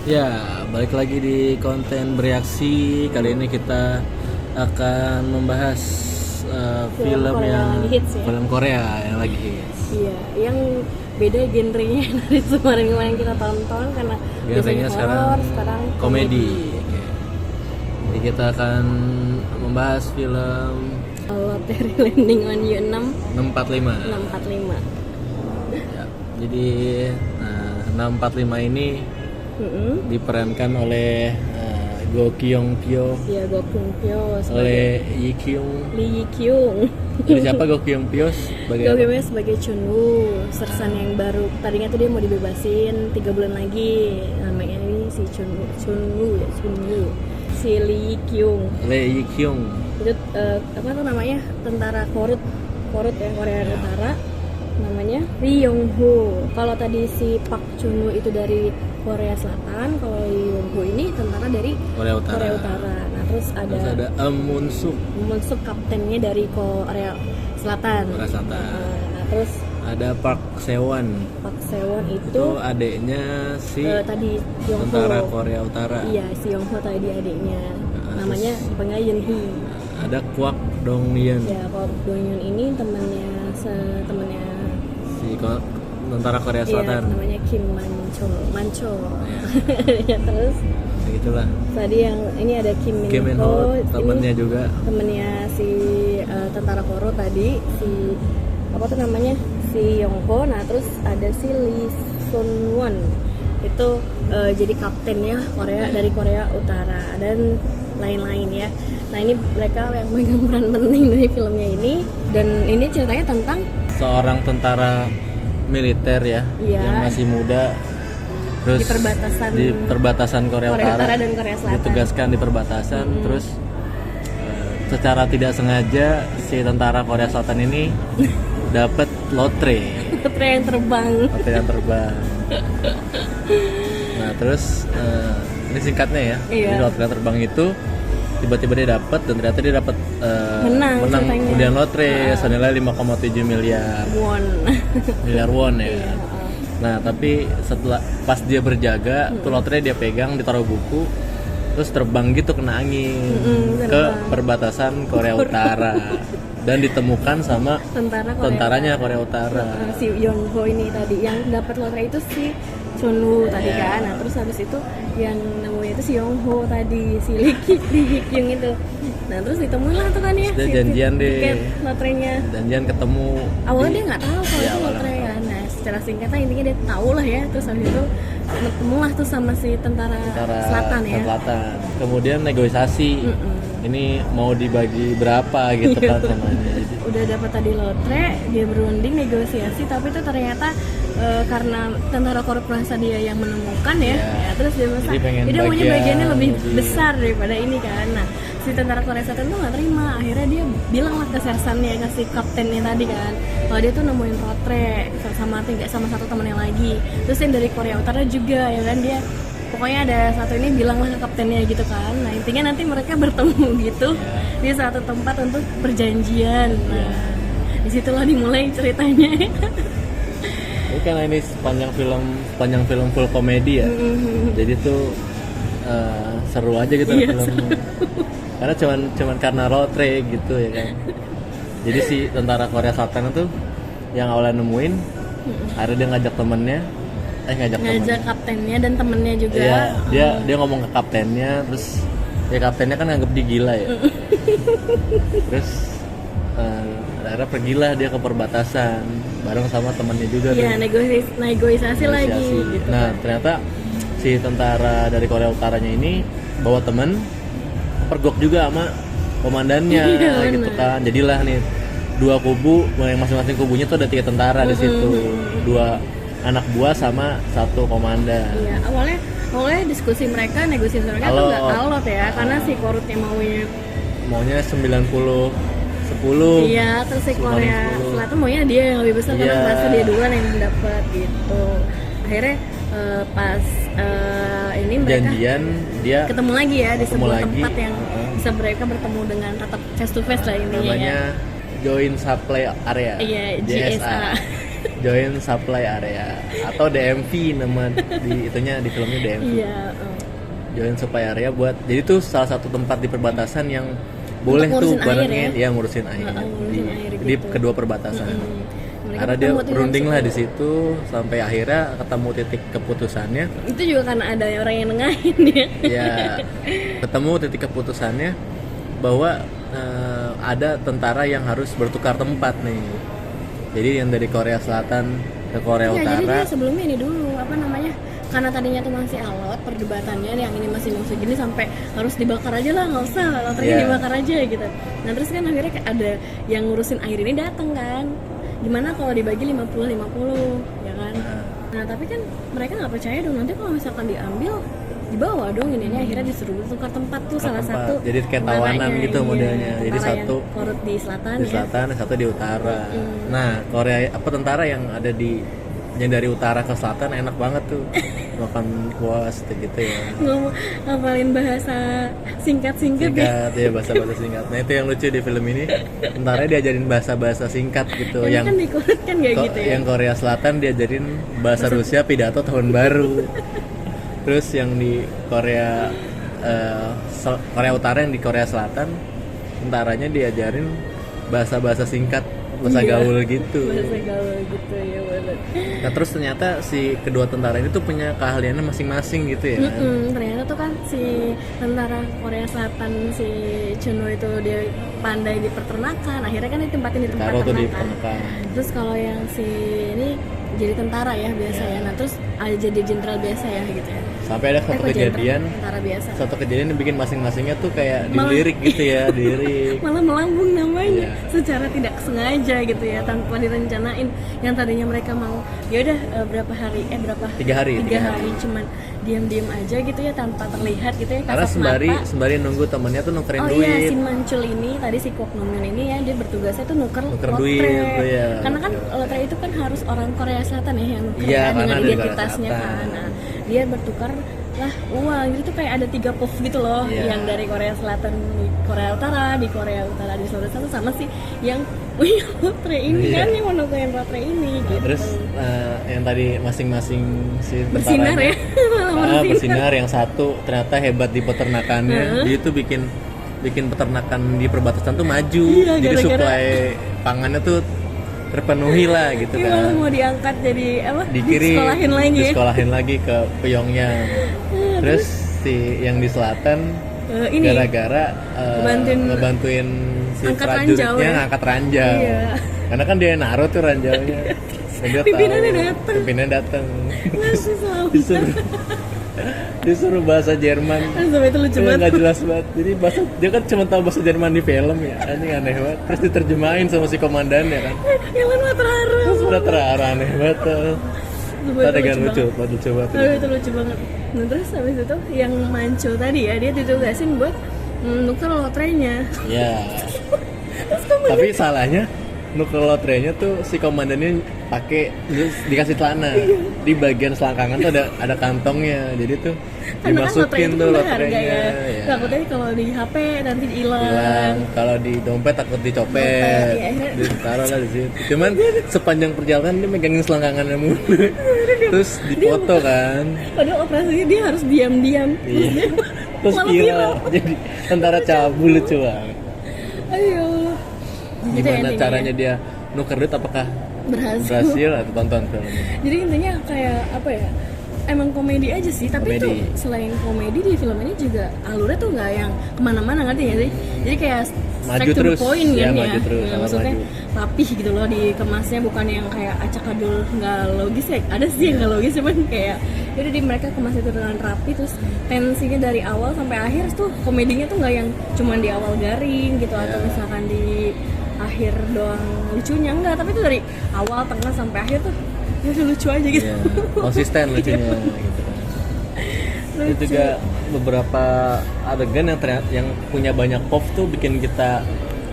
Ya, balik lagi di konten bereaksi. Kali ini kita akan membahas film Korea yang lagi hits ya? film Korea yang lagi hits. Iya, yang beda genrenya dari kemarin-kemarin kita tonton karena biasanya Genrenya horor, sekarang komedi. Oke. Jadi kita akan membahas film Lottery Landing on You 645. 645. Ya, jadi 645 ini diperankan oleh Go Kyung Pyo, Ya, Go Kyung Pyo oleh sebagai Yi Kyung. Lee Yi Kyung. Jadi siapa Go Kyung Pyo sebagai Go apa? Kyung Pyo sebagai Chun Woo, sersan yang baru. Tadinya tuh dia mau dibebasin 3 bulan lagi. Namanya ini si Chun Woo ya, Chun Woo. Si Lee Yi Kyung. Lee Yi Kyung. Itu apa tuh namanya, tentara korut ya, Korea Utara, namanya Ri Yong Ho. Kalau tadi si Park Chun Woo itu dari Korea Selatan, kalau Ri Yong Ho ini tentara dari Korea Utara. Nah terus ada Moon Suk. Munsuk kaptennya dari Korea Selatan. Korea Selatan. Nah terus Ada Park Sewon. Park Sewon Itu itu adiknya si tadi Yong Ho. tentara Korea Utara. Iya, si Yong Ho tadi adiknya. Nah, Namanya dipanggil Yeon Hee. Ada Kwak Dong Yeon. Ya, kalau Do Yoon ini temennya Tentara Korea Selatan. Iya, namanya Kim Mancho. Ya, Ya, terus begitulah. tadi yang ini ada Kim Kim Min Min Ho, Ho temennya juga. temennya si tentara Koro tadi, si apa tuh namanya, si Yong Ho. Nah terus ada si Lee Sun Won, itu jadi kaptennya dari Korea Utara dan lain-lain ya. Nah ini mereka yang memegang peran penting dari filmnya ini, dan ini ceritanya tentang Seorang tentara militer ya, Iya. yang masih muda, terus di di perbatasan perbatasan Korea Korea Utara, Utara dan Korea Selatan. ditugaskan di perbatasan, terus secara tidak sengaja si tentara Korea Selatan ini dapat lotre yang terbang. yang terbang. Nah terus ini singkatnya ya, Iya. jadi lotre yang terbang itu tiba-tiba dia dapat, dan ternyata dia dapat Menang ceritanya. undian lotre senilai 5,7 miliar Won. won ya. Iya, Nah tapi setelah pas dia berjaga tuh lotre dia pegang, ditaruh buku, terus terbang gitu kena angin ke terbang. perbatasan Korea Utara dan ditemukan sama Tentara Korea tentaranya Korea Utara. si Yong Ho ini tadi yang dapat lotre itu si Chun Woo tadi kan. Nah terus habis itu yang nemuin itu si Yong Ho tadi, si Lee Yi Kyung itu. Nah terus ditemuin lah tuh kan ya, Dia janjian deh. tiket lotrenya. Janjian ketemu. Awalnya dia nggak tahu kalau Iya, itu awalnya lotre kan. Nah secara singkatnya intinya dia tahu lah ya. Terus habis itu ketemu lah tuh sama si tentara Selatan ya. Selatan. Kemudian negosiasi. Ini mau dibagi berapa gitu kan samanya. Udah dapat tadi lotre, dia berunding negosiasi, tapi itu ternyata karena tentara korporasi dia yang menemukan ya, Ya. terus dia merasa Jadi pengen dia maunya bagian bagiannya lebih lebih. besar daripada ini kan. Nah si tentara Korea Selatan tuh nggak terima, akhirnya dia bilang lah ke sersannya, ke si kaptennya tadi kan, kalau dia tuh nemuin lotre sama satu temennya lagi. Terus yang dari Korea Utara juga ya kan, dia pokoknya ada satu ini bilang lah ke kaptennya gitu kan. Nah intinya nanti mereka bertemu gitu di satu tempat untuk perjanjian. Nah disitulah dimulai ceritanya. Ini karena ini sepanjang film full komedi ya. Jadi tuh seru aja gitu Iya, filmnya. Karena cuman karena lotre gitu ya kan. Jadi si tentara Korea Selatan itu yang awalnya nemuin, akhirnya dia ngajak temennya, ngajak kaptennya dan temennya juga. Iya, dia ngomong ke kaptennya, terus ya kaptennya kan nganggep dia gila ya. Terus akhirnya pergilah dia ke perbatasan bareng sama temennya juga. Iya, negosiasi lagi gitu. Nah ternyata si tentara dari Korea Utaranya ini bawa temen, pergok juga sama komandannya gitu kan. Jadilah nih dua kubu, masing-masing kubunya tuh ada 3 tentara di situ, 2 anak buah sama 1 komandan. Iya, awalnya negosiasi mereka tuh nggak alot ya, karena si korutnya maunya 90-10. Iya, terus si Korea 10. Selatan maunya dia yang lebih besar karena Iya. merasa dia duluan yang dapat gitu. Akhirnya pas ini mereka Janjian dia ketemu lagi ya di ketemu sebuah lagi. tempat yang bisa mereka bertemu dengan tatap face to face lah intinya namanya ya. Joint Supply Area. Iya, JSA. join supply area atau DMV nama di itunya di filmnya DMV. Iya. Join supply area buat jadi tuh salah satu tempat di perbatasan yang boleh tuh ngurusin barengin air ya? ngurusin air, Ngurusin air di gitu. kedua perbatasan. Mereka Karena dia ketemu tuh berunding lah situ. di situ sampai akhirnya ketemu titik keputusannya. Itu juga karena ada orang yang nengahin ya. Ya ketemu titik keputusannya bahwa ada tentara yang harus bertukar tempat nih. Jadi yang dari Korea Selatan ke Korea Ya, jadi Utara. dia sebelumnya ini dulu apa namanya? Karena tadinya tuh masih alot perdebatannya, yang ini masih gini sampai harus dibakar aja lah, nggak usah loterinya Yeah. dibakar aja gitu. Nah terus kan akhirnya kayak ada yang ngurusin air ini datang kan, gimana kalau dibagi 50-50 ya kan? Nah tapi kan mereka nggak percaya dong, nanti kalau misalkan diambil dibawa dong ini akhirnya disuruh tukar tempat tuh Tukar salah tempat. satu. Jadi kayak tawanan tentaranya, gitu modelnya. Jadi tentara satu yang korut di selatan di ya. selatan, satu di utara. Nah, Korea apa tentara yang ada di yang dari utara ke selatan enak banget tuh. Makan kuas gitu ya. Ngomong ngapalin bahasa singkat-singkat ya. Singkat ya bahasa-bahasa singkat. Nah, itu yang lucu di film ini. Tentara diajarin bahasa-bahasa singkat gitu Yang kan dikorut kan kayak gitu ya. Yang Korea Selatan diajarin bahasa Rusia pidato tahun baru. Terus yang di Korea Korea Utara yang di Korea Selatan tentaranya diajarin bahasa-bahasa singkat, bahasa Iya. gaul gitu. Bahasa gaul gitu ya benar. Nah, terus ternyata si kedua tentara ini tuh punya keahliannya masing-masing gitu ya. Ternyata tuh kan si tentara Korea Selatan si Chunwoo itu dia pandai di peternakan, akhirnya kan ditempatin di tempat Taruh tuh di ternakan. peternakan. Terus kalau yang si ini jadi tentara ya biasa ya, nah terus ada jadi jenderal biasa ya gitu ya. Sampai ada satu kok jenderal? kejadian, Tentara biasa. satu kejadian yang bikin masing-masingnya tuh kayak Malah- dilirik gitu ya, dilirik. Malah melambung namanya Iya. secara tidak sengaja gitu ya, tanpa direncanain. Yang tadinya mereka mau ya udah berapa hari 3 hari. tiga hari cuman diam-diam aja gitu ya tanpa terlihat gitu ya, Karena kasat mata. sembari nunggu temennya tuh nukerin Oh duit. iya, si Mancul ini tadi si Kwok Noon ini ya dia bertugasnya tuh nuker duit, lotre. iya. Karena kan lotre itu kan harus orang Korea Selatan ya yang nuker Iya, ya, karena dengan dari Korea identitasnya Selatan. kan. Nah, dia bertukar lah uang gitu tuh kayak ada 3 puff gitu loh, Iya. yang dari Korea Selatan di Korea Utara, di Korea Utara di Sulawesi Selatan sama sih yang punya lotre ini Iya. kan yang mau nukerin lotre ini Nah, gitu. terus yang tadi masing-masing si Bersinar ya. Malah bersinar yang satu ternyata hebat di peternakannya. Dia tuh bikin peternakan di perbatasan tuh maju. Iya, Jadi gara-gara- suplai pangannya tuh terpenuhi lah gitu Iya, malah kan. mau diangkat jadi apa? Dikirim Disekolahin lagi. Ya. disekolahin lagi ke Pyongyang. Terus si yang di selatan Ini gara-gara ngebantuin si angkat prajuritnya ranjau ya. ngangkat ranjau. Iya. Karena kan dia naruh tuh ranjaunya. Dan dia Pimpinannya tahu, datang. Pimpinannya datang. ngasih selamat. disuruh bahasa Jerman. Sampai itu lucu banget. Nggak jelas banget. Jadi bahasa dia kan cuma tahu bahasa Jerman di film ya. Anjing aneh banget. Terus diterjemahin sama si komandannya kan. Yang mana terharu. Terus udah terarah aneh banget. Sampai itu Adegan lucu lucu banget. banget. Tapi itu lucu banget. Nah terus habis itu yang Manco tadi ya dia ditugasin buat nuker lotrenya. Ya. Tapi salahnya nuker lotrenya tuh si komandannya pakai dikasih celana. Di bagian selangkangan tuh ada kantongnya. Jadi tuh Karena kan lotre dimasukin itu tuh berharga lotrenya. ya. Ya. Takutnya kalau di HP nanti hilang. Hilang. Kalau di dompet takut dicopet. Dompet, ya. Ditaruh lah di situ. Cuman sepanjang perjalanan dia megangin selangkangannya mulu. Terus difoto kan. Padahal operasinya dia harus diam-diam. Iya. Terus Malah viral. Jadi tentara cabul lucu banget. Ayo. Gitu ya Gimana intinya caranya ya. dia nuker duit apakah Berhasil. berhasil atau tonton filmnya? Jadi intinya kayak apa ya? Emang komedi aja sih, tapi Komedi. tuh selain komedi di film ini juga alurnya tuh nggak yang kemana-mana ngerti nggak sih? Jadi kayak Maju straight to the terus. point Ya, kan ya. maju terus, Ya, sama maksudnya maju. rapih gitu loh dikemasnya, bukan yang kayak acak-adul nggak logis ya. Ada sih yang nggak logis cuman kayak jadi di mereka kemas itu dengan rapi, terus tensinya dari awal sampai akhir tuh komedinya tuh nggak yang cuman di awal garing gitu atau misalkan di akhir doang lucunya, enggak, tapi itu dari awal tengah sampai akhir tuh ya udah lucu aja gitu. Iya, konsisten lucunya gitu kan. Itu juga beberapa adegan yang ternyata yang punya banyak pop tuh bikin kita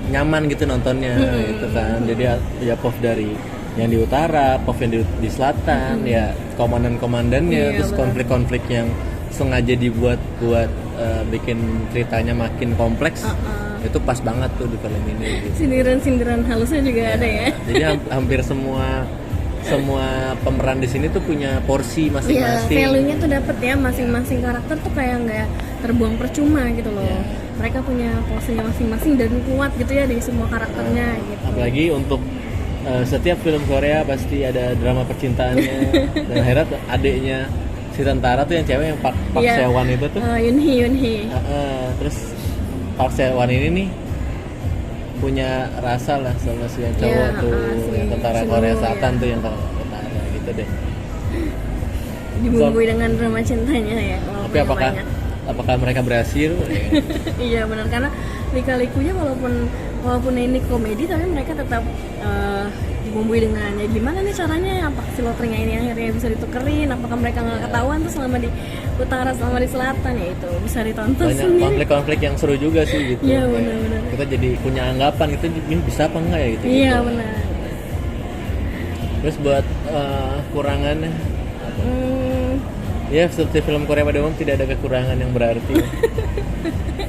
nyaman gitu nontonnya gitu kan. Jadi ya pop dari yang di utara, pop yang di selatan, ya komandan-komandannya, Iya, terus benar. konflik-konflik yang sengaja dibuat buat bikin ceritanya makin kompleks. Itu pas banget tuh di film ini gitu. Sindiran-sindiran halusnya juga ada ya. Jadi hampir semua semua pemeran di sini tuh punya porsi Iya, masing-masing. value-nya tuh dapet ya, masing-masing karakter tuh kayak nggak terbuang percuma gitu loh. Iya. Mereka punya porsinya masing-masing dan kuat gitu ya di semua karakternya gitu. Apalagi untuk setiap film Korea pasti ada drama percintaannya. Dan akhirnya tuh adiknya si tentara tuh yang cewek yang Park Iya. Seo-won itu tuh. Yunhee. Terus Park Seo-won ini nih punya rasa lah sama si yang cowok Iya, tuh, si yang tentara Shinwoo, Korea Selatan ya. tuh yang tentara gitu deh. Dibumbui dengan drama cintanya ya. Tapi walaupun apakah banyak. apakah mereka berhasil? Iya benar, karena lika-likunya walaupun ini komedi tapi mereka tetap dibumbui dengan ya gimana nih caranya, apa si lotrenya ini akhirnya bisa ditukerin, apakah mereka nggak ketahuan tuh selama di utara selama di selatan, ya itu bisa ditonton Banyak sendiri. konflik-konflik yang seru juga sih gitu. Iya, Kayak benar-benar. kita jadi punya anggapan gitu, ini bisa apa enggak ya gitu. Iya gitu. benar. Terus buat kurangannya, ya seperti film Korea pada umum tidak ada kekurangan yang berarti.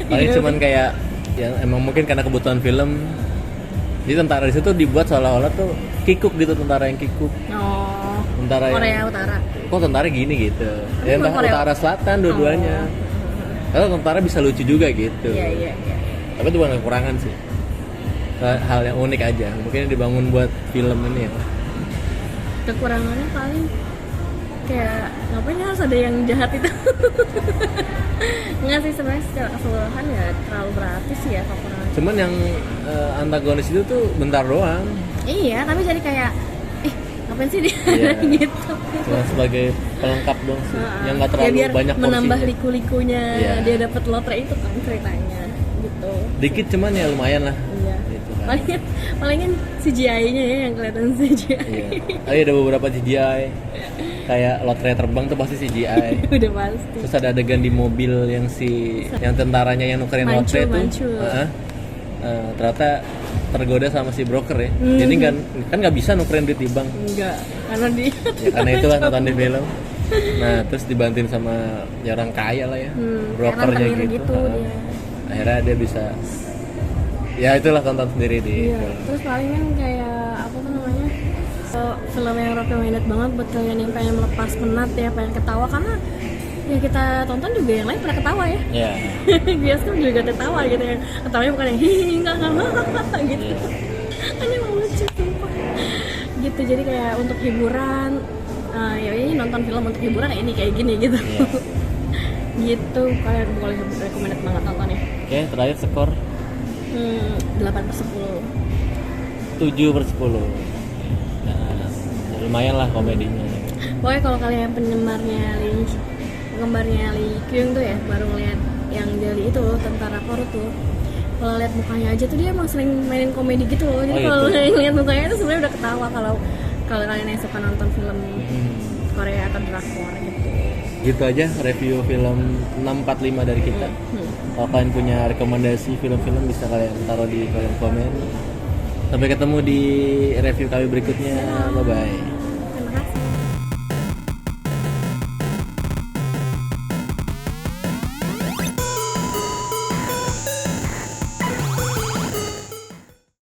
Paling Iya. cuman kayak yang emang mungkin karena kebutuhan film. Jadi tentara di situ dibuat seolah-olah tuh kikuk gitu, tentara yang kikuk. Oh, Tentara Korea yang Utara. kok tentara gini gitu. Ya emang entah Korea- utara selatan dua-duanya. Karena tentara bisa lucu juga gitu. Iya. Tapi itu bukan kekurangan sih. Hal yang unik aja. Mungkin dibangun buat film ini ya. Kekurangannya paling kayak ngapain harus ada yang jahat itu. Enggak sih, sebenarnya secara keseluruhan ya terlalu berarti sih ya kekurangan. Cuman yang antagonis itu tuh bentar doang. Iya, tapi jadi kayak ngapain sih dia Iya. gitu. Cuma sebagai pelengkap dong sih. Yang nggak Ya, terlalu biar banyak menambah porsinya. liku-likunya, Iya. dia dapat lotre itu kan ceritanya gitu. Dikit cuman ya lumayan lah. Iya. Gitu kan. Palingan CGI-nya ya yang kelihatan CGI. Iya. Ada beberapa CGI. Kayak lotre terbang tuh pasti CGI. Udah pasti. Terus ada adegan di mobil yang tentaranya yang nukerin lotre tuh. Mancul. Ternyata tergoda sama si broker ya. Jadi kan nggak bisa nukerin duit di bank. Enggak, karena dia Ya karena itulah nonton di film. Nah terus dibantuin sama ya orang kaya lah ya, brokernya karena gitu. gitu dia. Akhirnya dia bisa. Ya itulah tonton sendiri di Iya, film. terus palingan kayak apa tuh namanya, film yang recommended banget buat kalian yang pengen melepas penat ya, pengen ketawa, karena ya kita tonton juga yang lain pada ketawa ya. Ya. Bioskop juga ketawa gitu ya, ketawanya bukan yang hihi enggak gitu. Kan emang lucu sumpah. Gitu, jadi kayak untuk hiburan, ya ini nonton film untuk hiburan ya ini kayak gini gitu. Iya. Gitu, kalian boleh recommended banget nontonnya. Oke, terakhir skor 8/10. 7/10. Nah, lumayan lah komedinya. Pokoknya kalau kalian penggemarnya Lee Kyung tuh ya, baru ngeliat yang Jali itu tentara Korut tuh, kalau lihat mukanya aja tuh dia emang sering mainin komedi gitu loh. Jadi Oh, kalau gitu. lihat mukanya itu sebenarnya udah ketawa kalau kalian yang suka nonton film Korea atau drakor gitu. Gitu aja review film 645 dari kita. Kalau kalian punya rekomendasi film-film bisa kalian taruh di kolom komen. Sampai ketemu di review kami berikutnya. Bye bye.